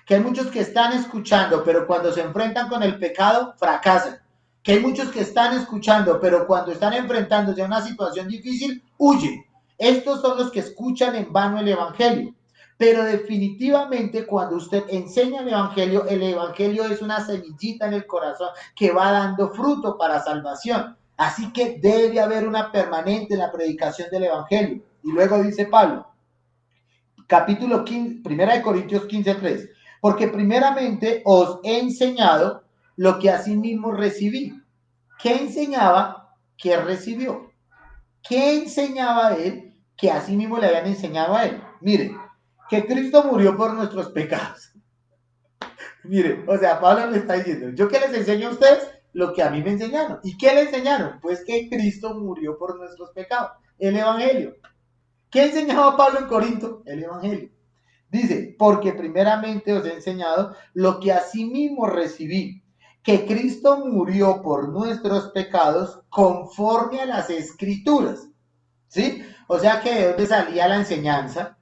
Que hay muchos que están escuchando, pero cuando se enfrentan con el pecado, fracasan. Que hay muchos que están escuchando, pero cuando están enfrentándose a una situación difícil, huyen. Estos son los que escuchan en vano el evangelio. Pero definitivamente cuando usted enseña el evangelio es una semillita en el corazón que va dando fruto para salvación. Así que debe haber una permanente en la predicación del evangelio. Y luego dice Pablo, capítulo 15, primera de Corintios 15:3, porque primeramente os he enseñado lo que asimismo recibí. ¿Qué enseñaba? ¿Qué recibió? ¿Qué enseñaba él? Que asimismo le habían enseñado a él. Mire, que Cristo murió por nuestros pecados. Mire, o sea, Pablo le está diciendo, ¿yo qué les enseño a ustedes? Lo que a mí me enseñaron. ¿Y qué le enseñaron? Pues que Cristo murió por nuestros pecados. El evangelio. ¿Qué enseñaba Pablo en Corinto? El evangelio. Dice, porque primeramente os he enseñado lo que asimismo recibí, que Cristo murió por nuestros pecados conforme a las escrituras. ¿Sí? O sea que de dónde salía la enseñanza,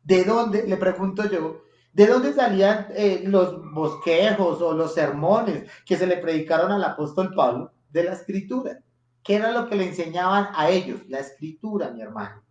de dónde, le pregunto yo, de dónde salían los bosquejos o los sermones que se le predicaron al apóstol Pablo, de la escritura. ¿Qué era lo que le enseñaban a ellos? La escritura, mi hermano.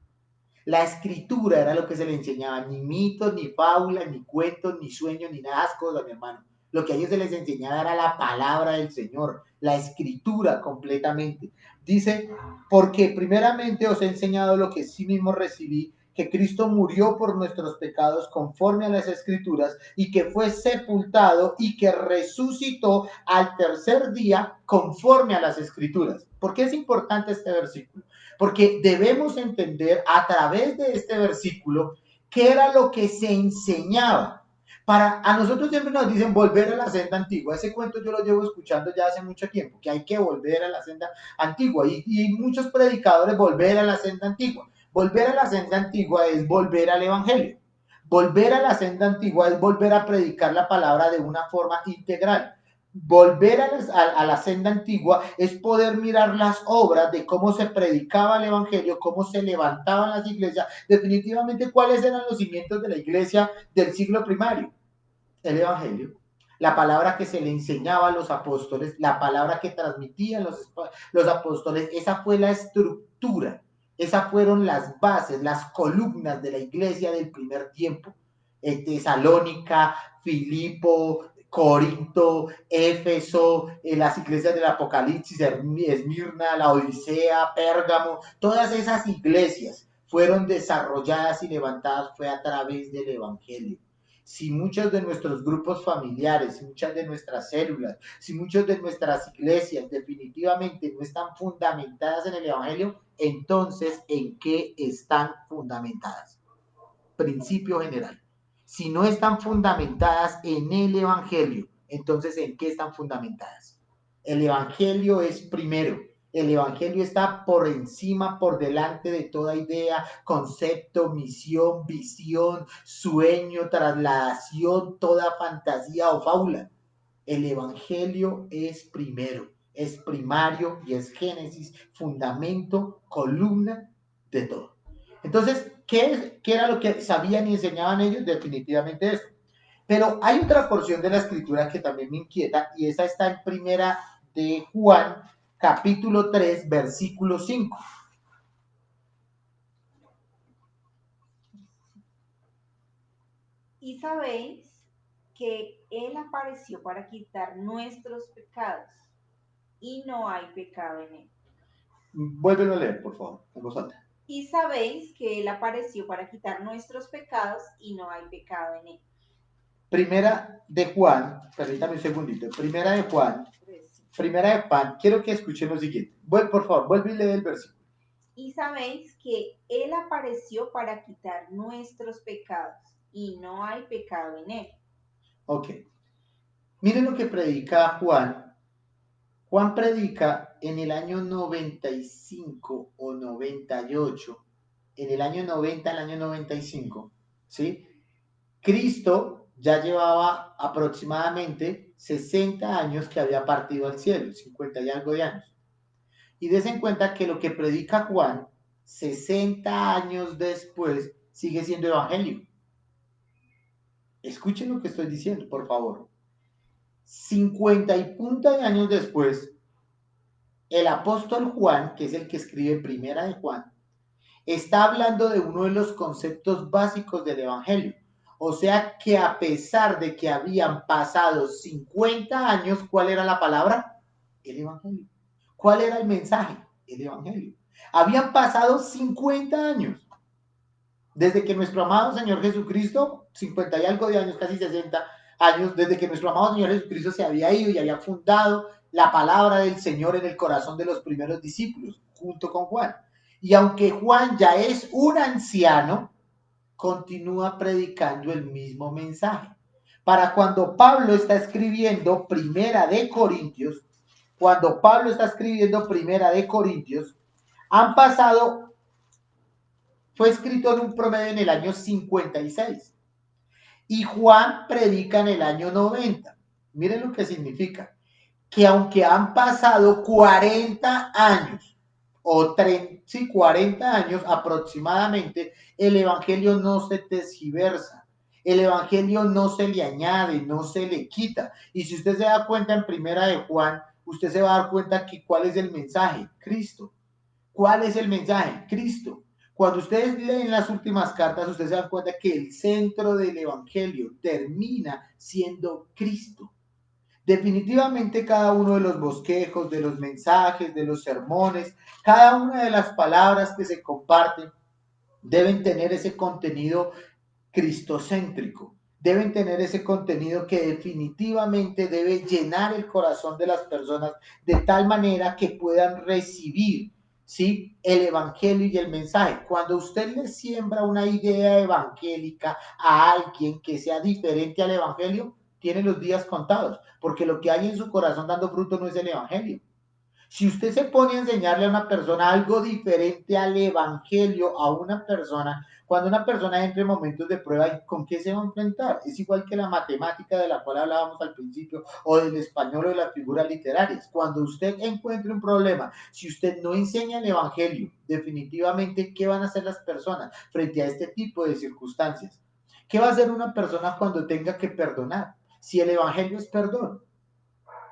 La escritura era lo que se le enseñaba, ni mitos, ni fábulas, ni cuentos, ni sueños, ni nada de esas cosas, mi hermano. Lo que a ellos se les enseñaba era la palabra del Señor, la escritura completamente. Dice, porque primeramente os he enseñado lo que sí mismo recibí, que Cristo murió por nuestros pecados conforme a las escrituras y que fue sepultado y que resucitó al tercer día conforme a las escrituras. ¿Por qué es importante este versículo? porque debemos entender a través de este versículo qué era lo que se enseñaba. A nosotros siempre nos dicen volver a la senda antigua. Ese cuento yo lo llevo escuchando ya hace mucho tiempo, que hay que volver a la senda antigua. Y muchos predicadores volver a la senda antigua. Volver a la senda antigua es volver al evangelio. Volver a la senda antigua es volver a predicar la palabra de una forma integral. Volver a la senda antigua es poder mirar las obras de cómo se predicaba el evangelio, cómo se levantaban las iglesias, definitivamente cuáles eran los cimientos de la iglesia del siglo primario. El evangelio, la palabra que se le enseñaba a los apóstoles, la palabra que transmitían los apóstoles, esa fue la estructura, esas fueron las bases, las columnas de la iglesia del primer tiempo. Tesalónica, Filipo, Corinto, Éfeso, las iglesias del Apocalipsis, Esmirna, la Odisea, Pérgamo, todas esas iglesias fueron desarrolladas y levantadas fue a través del evangelio. Si muchos de nuestros grupos familiares, si muchas de nuestras células, si muchas de nuestras iglesias definitivamente no están fundamentadas en el evangelio, entonces ¿en qué están fundamentadas? Principio general. Si no están fundamentadas en el evangelio, entonces ¿en qué están fundamentadas? El evangelio es primero. El evangelio está por encima, por delante de toda idea, concepto, misión, visión, sueño, trasladación, toda fantasía o fábula. El evangelio es primero, es primario y es génesis, fundamento, columna de todo. Entonces, ¿qué era lo que sabían y enseñaban ellos? Definitivamente eso. Pero hay otra porción de la escritura que también me inquieta y esa está en primera de Juan, capítulo 3, versículo 5. Y sabéis que Él apareció para quitar nuestros pecados y no hay pecado en Él. Vuélvelo a leer, por favor, en voz alta. Y sabéis que Él apareció para quitar nuestros pecados y no hay pecado en Él. Primera de Juan, permítame un segundito. Primera de Juan, quiero que escuchen lo siguiente. Por favor, vuelve y lee el versículo. Y sabéis que Él apareció para quitar nuestros pecados y no hay pecado en Él. Ok. Miren lo que predica Juan. Juan predica en el año 95 o 98, en el año 90, el año 95, ¿sí? Cristo ya llevaba aproximadamente 60 años que había partido al cielo, 50 y algo de años. Y des en cuenta que lo que predica Juan, 60 años después, sigue siendo evangelio. Escuchen lo que estoy diciendo, por favor. 50 y punta de años después, el apóstol Juan, que es el que escribe Primera de Juan, está hablando de uno de los conceptos básicos del evangelio. O sea que a pesar de que habían pasado 50 años, ¿cuál era la palabra? El evangelio. ¿Cuál era el mensaje? El evangelio. Habían pasado 50 años desde que nuestro amado Señor Jesucristo, 50 y algo de años, casi 60 años, desde que nuestro amado Señor Jesucristo se había ido y había fundado la palabra del Señor en el corazón de los primeros discípulos, junto con Juan. Y aunque Juan ya es un anciano, continúa predicando el mismo mensaje. Para cuando Pablo está escribiendo Primera de Corintios, han pasado, fue escrito en un promedio en el año 56 y Juan predica en el año 90. Miren lo que significa, que aunque han pasado 40 años, o 40 años aproximadamente, el evangelio no se tergiversa, el evangelio no se le añade, no se le quita. Y si usted se da cuenta en primera de Juan, usted se va a dar cuenta que cuál es el mensaje, Cristo. ¿Cuál es el mensaje? Cristo. Cuando ustedes leen las últimas cartas, ustedes se dan cuenta que el centro del evangelio termina siendo Cristo. Definitivamente cada uno de los bosquejos, de los mensajes, de los sermones, cada una de las palabras que se comparten deben tener ese contenido cristocéntrico, deben tener ese contenido que definitivamente debe llenar el corazón de las personas de tal manera que puedan recibir ¿sí? El evangelio y el mensaje. Cuando usted le siembra una idea evangélica a alguien que sea diferente al evangelio, tiene los días contados, porque lo que hay en su corazón dando fruto no es el evangelio. Si usted se pone a enseñarle a una persona algo diferente al evangelio, a una persona, cuando una persona entre en momentos de prueba, ¿con qué se va a enfrentar? Es igual que la matemática de la cual hablábamos al principio, o del español o de las figuras literarias. Cuando usted encuentre un problema, si usted no enseña el evangelio, definitivamente, ¿qué van a hacer las personas frente a este tipo de circunstancias? ¿Qué va a hacer una persona cuando tenga que perdonar? Si el evangelio es perdón,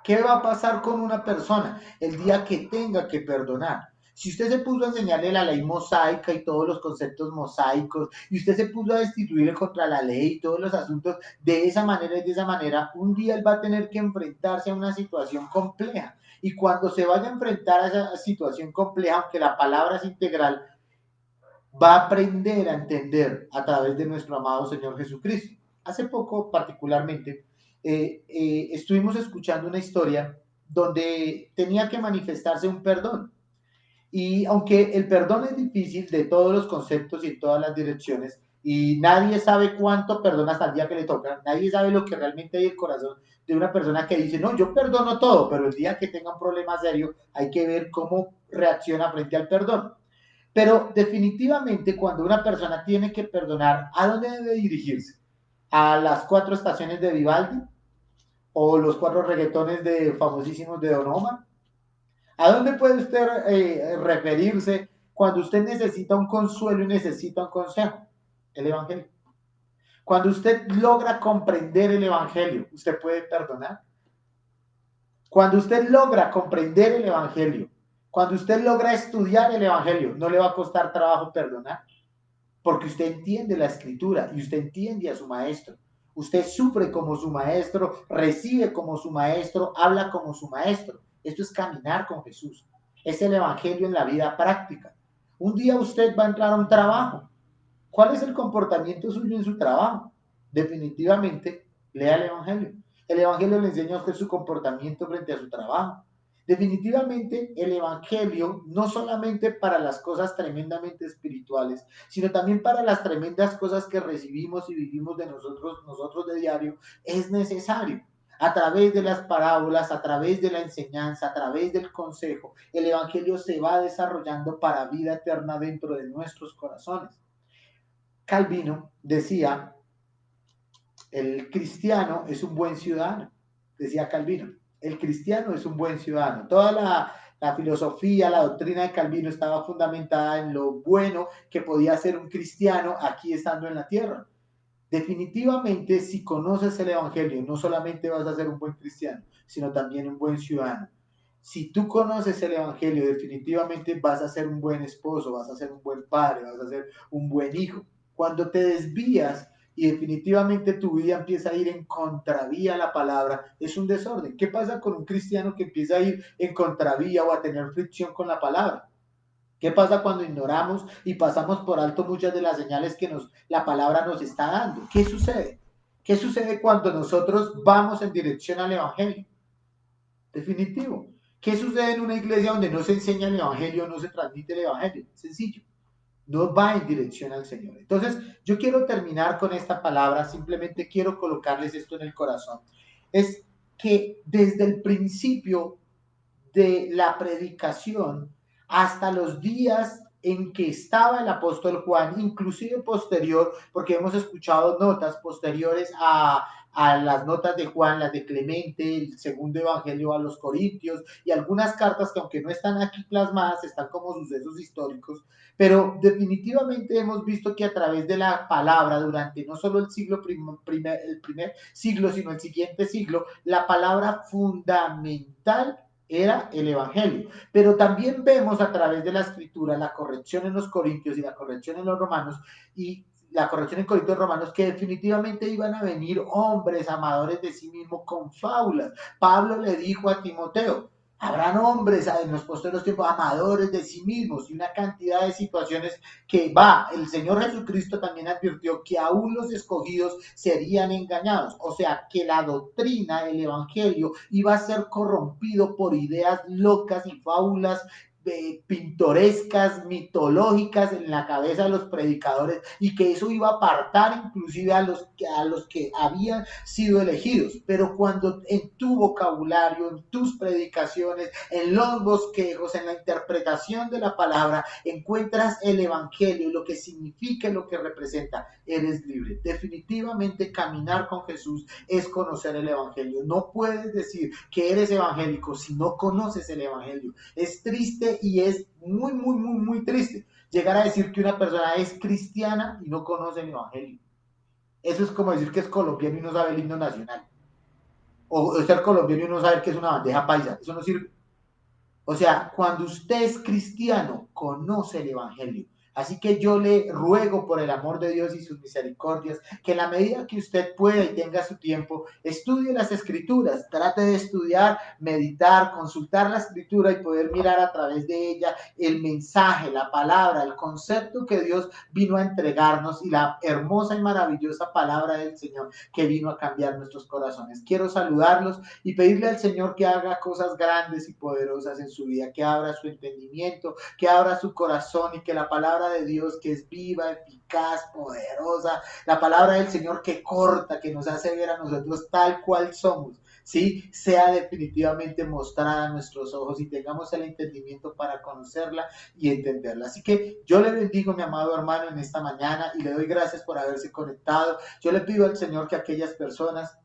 ¿qué va a pasar con una persona el día que tenga que perdonar? Si usted se puso a enseñarle la ley mosaica y todos los conceptos mosaicos, y usted se puso a destituirle contra la ley y todos los asuntos de esa manera y de esa manera, un día él va a tener que enfrentarse a una situación compleja. Y cuando se vaya a enfrentar a esa situación compleja, aunque la palabra es integral, va a aprender a entender a través de nuestro amado Señor Jesucristo. Hace poco, particularmente, estuvimos escuchando una historia donde tenía que manifestarse un perdón. Y aunque el perdón es difícil de todos los conceptos y en todas las direcciones, y nadie sabe cuánto perdona hasta el día que le toca, nadie sabe lo que realmente hay en el corazón de una persona que dice, no, yo perdono todo, pero el día que tenga un problema serio hay que ver cómo reacciona frente al perdón. Pero definitivamente cuando una persona tiene que perdonar, ¿a dónde debe dirigirse? ¿A las cuatro estaciones de Vivaldi? ¿O los cuatro reggaetones de famosísimos de Don Omar? ¿A dónde puede usted referirse cuando usted necesita un consuelo y necesita un consejo? El Evangelio. Cuando usted logra comprender el Evangelio, usted puede perdonar. Cuando usted logra comprender el Evangelio, cuando usted logra estudiar el Evangelio, no le va a costar trabajo perdonar, porque usted entiende la escritura y usted entiende a su maestro. Usted sufre como su maestro, recibe como su maestro, habla como su maestro. Esto es caminar con Jesús. Es el evangelio en la vida práctica. Un día usted va a entrar a un trabajo. ¿Cuál es el comportamiento suyo en su trabajo? Definitivamente, lea el evangelio. El evangelio le enseña a usted su comportamiento frente a su trabajo. Definitivamente el Evangelio, no solamente para las cosas tremendamente espirituales, sino también para las tremendas cosas que recibimos y vivimos de nosotros de diario, es necesario. A través de las parábolas, a través de la enseñanza, a través del consejo, el Evangelio se va desarrollando para vida eterna dentro de nuestros corazones. Calvino decía, el cristiano es un buen ciudadano, decía Calvino. El cristiano es un buen ciudadano. Toda la filosofía, la doctrina de Calvino estaba fundamentada en lo bueno que podía ser un cristiano aquí estando en la tierra. Definitivamente, si conoces el Evangelio, no solamente vas a ser un buen cristiano, sino también un buen ciudadano. Si tú conoces el Evangelio, definitivamente vas a ser un buen esposo, vas a ser un buen padre, vas a ser un buen hijo. Cuando te desvías y definitivamente tu vida empieza a ir en contravía a la palabra, es un desorden. ¿Qué pasa con un cristiano que empieza a ir en contravía o a tener fricción con la palabra? ¿Qué pasa cuando ignoramos y pasamos por alto muchas de las señales que la palabra nos está dando? ¿Qué sucede? ¿Qué sucede cuando nosotros vamos en dirección al Evangelio? Definitivo. ¿Qué sucede en una iglesia donde no se enseña el Evangelio, no se transmite el Evangelio? Sencillo. No va en dirección al Señor. Entonces, yo quiero terminar con esta palabra, simplemente quiero colocarles esto en el corazón. Es que desde el principio de la predicación hasta los días en que estaba el apóstol Juan, inclusive posterior, porque hemos escuchado notas posteriores a las notas de Juan, las de Clemente, el segundo evangelio a los Corintios y algunas cartas que aunque no están aquí plasmadas, están como sucesos históricos, pero definitivamente hemos visto que a través de la palabra durante no solo el el primer siglo, sino el siguiente siglo, la palabra fundamental era el Evangelio. Pero también vemos a través de la escritura la corrección en los Corintios y la corrección en los Romanos y la corrección en Corintios Romanos que definitivamente iban a venir hombres amadores de sí mismos con fábulas. Pablo le dijo a Timoteo, habrán hombres en los posteriores tiempos amadores de sí mismos y una cantidad de situaciones que el Señor Jesucristo también advirtió que aún los escogidos serían engañados, o sea que la doctrina, el evangelio iba a ser corrompido por ideas locas y fábulas pintorescas, mitológicas en la cabeza de los predicadores, y que eso iba a apartar inclusive a los que habían sido elegidos. Pero cuando en tu vocabulario, en tus predicaciones, en los bosquejos, en la interpretación de la palabra, encuentras el evangelio, lo que significa y lo que representa, eres libre. Definitivamente caminar con Jesús es conocer el evangelio. No puedes decir que eres evangélico si no conoces el evangelio. Es triste y es muy triste llegar a decir que una persona es cristiana y no conoce el evangelio. Eso es como decir que es colombiano y no sabe el himno nacional. O ser colombiano y no saber que es una bandeja paisa. Eso no sirve. O sea, cuando usted es cristiano, conoce el evangelio. Así que yo le ruego por el amor de Dios y sus misericordias, que en la medida que usted pueda y tenga su tiempo, estudie las escrituras, trate de estudiar, meditar, consultar la escritura y poder mirar a través de ella el mensaje, la palabra, el concepto que Dios vino a entregarnos y la hermosa y maravillosa palabra del Señor que vino a cambiar nuestros corazones. Quiero saludarlos y pedirle al Señor que haga cosas grandes y poderosas en su vida, que abra su entendimiento, que abra su corazón, y que la palabra de Dios, que es viva, eficaz, poderosa, la palabra del Señor que corta, que nos hace ver a nosotros tal cual somos, ¿sí?, sea definitivamente mostrada a nuestros ojos y tengamos el entendimiento para conocerla y entenderla. Así que yo le bendigo, mi amado hermano, en esta mañana, y le doy gracias por haberse conectado. Yo le pido al Señor que aquellas personas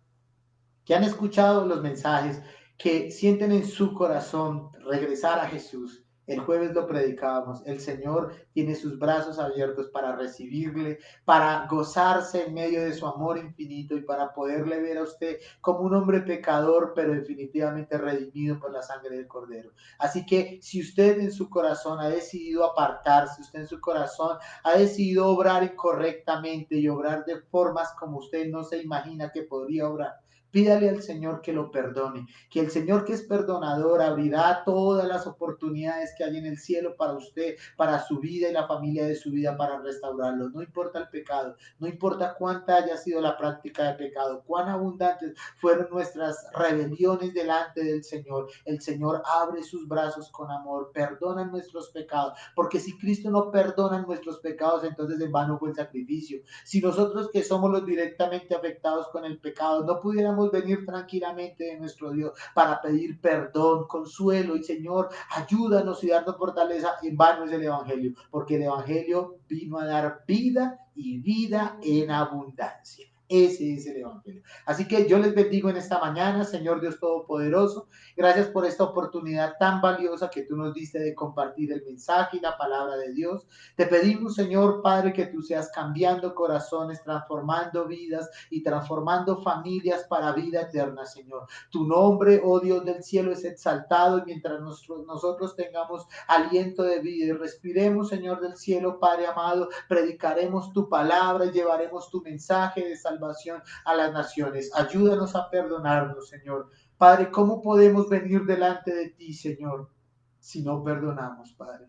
que han escuchado los mensajes, que sienten en su corazón regresar a Jesús. El jueves lo predicábamos. El Señor tiene sus brazos abiertos para recibirle, para gozarse en medio de su amor infinito y para poderle ver a usted como un hombre pecador, pero definitivamente redimido por la sangre del Cordero. Así que si usted en su corazón ha decidido apartarse, usted en su corazón ha decidido obrar incorrectamente y obrar de formas como usted no se imagina que podría obrar, pídale al Señor que lo perdone, que el Señor, que es perdonador, abrirá todas las oportunidades que hay en el cielo para usted, para su vida y la familia de su vida, para restaurarlo. No importa el pecado, no importa cuánta haya sido la práctica de pecado, cuán abundantes fueron nuestras rebeliones delante del Señor. El Señor abre sus brazos con amor, perdona nuestros pecados, porque si Cristo no perdona nuestros pecados, entonces en vano fue el sacrificio. Si nosotros, que somos los directamente afectados con el pecado, no pudiéramos venir tranquilamente de nuestro Dios para pedir perdón, consuelo y Señor, ayúdanos y darnos fortaleza, en vano es el Evangelio, porque el Evangelio vino a dar vida y vida en abundancia. Ese es el Evangelio. Así que yo les bendigo en esta mañana, Señor Dios Todopoderoso. Gracias por esta oportunidad tan valiosa que tú nos diste de compartir el mensaje y la palabra de Dios. Te pedimos, Señor Padre, que tú seas cambiando corazones, transformando vidas y transformando familias para vida eterna, Señor. Tu nombre, oh Dios del cielo, es exaltado, y mientras nosotros tengamos aliento de vida y respiremos, Señor del cielo, Padre amado, predicaremos tu palabra y llevaremos tu mensaje de salvación a las naciones. Ayúdanos a perdonarnos, Señor. Padre, ¿cómo podemos venir delante de ti, Señor, si no perdonamos, Padre?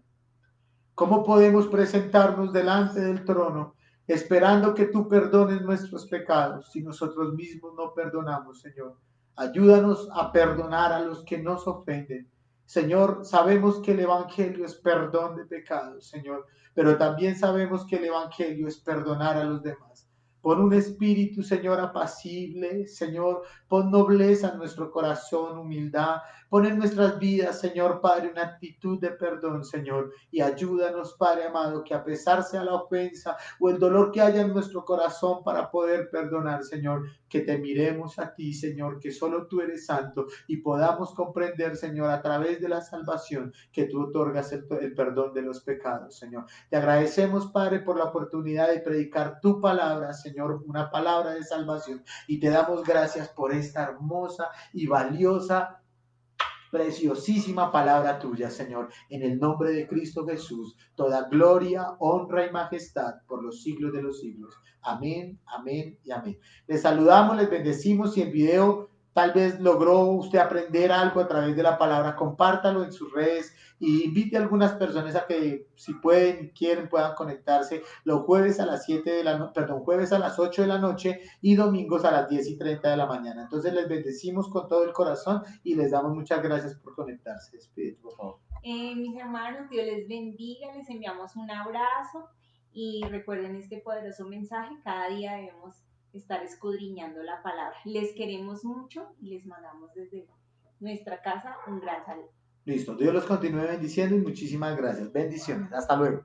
¿Cómo podemos presentarnos delante del trono esperando que tú perdones nuestros pecados si nosotros mismos no perdonamos, Señor? Ayúdanos a perdonar a los que nos ofenden. Señor, sabemos que el Evangelio es perdón de pecados, Señor, pero también sabemos que el Evangelio es perdonar a los demás. Pon un espíritu, Señor, apacible, Señor, pon nobleza en nuestro corazón, humildad. Pon en nuestras vidas, Señor Padre, una actitud de perdón, Señor, y ayúdanos, Padre amado, que a pesar sea la ofensa o el dolor que haya en nuestro corazón, para poder perdonar, Señor, que te miremos a ti, Señor, que solo tú eres santo, y podamos comprender, Señor, a través de la salvación, que tú otorgas el perdón de los pecados, Señor. Te agradecemos, Padre, por la oportunidad de predicar tu palabra, Señor, una palabra de salvación, y te damos gracias por esta hermosa y valiosa, preciosísima palabra tuya, Señor, en el nombre de Cristo Jesús, toda gloria, honra y majestad por los siglos de los siglos. Amén, amén y amén. Les saludamos, les bendecimos. Si el video tal vez logró usted aprender algo a través de la palabra, compártalo en sus redes y invite a algunas personas a que, si pueden y quieren, puedan conectarse los jueves a las 7 de la jueves a las 8 de la noche y domingos a las 10:30 de la mañana. Entonces les bendecimos con todo el corazón y les damos muchas gracias por conectarse. Despídete, por favor. Mis hermanos, Dios les bendiga, les enviamos un abrazo y recuerden este poderoso mensaje, cada día debemos estar escudriñando la palabra. Les queremos mucho y les mandamos desde nuestra casa un gran saludo. Listo, Dios los continúe bendiciendo y muchísimas gracias. Bendiciones. Hasta luego.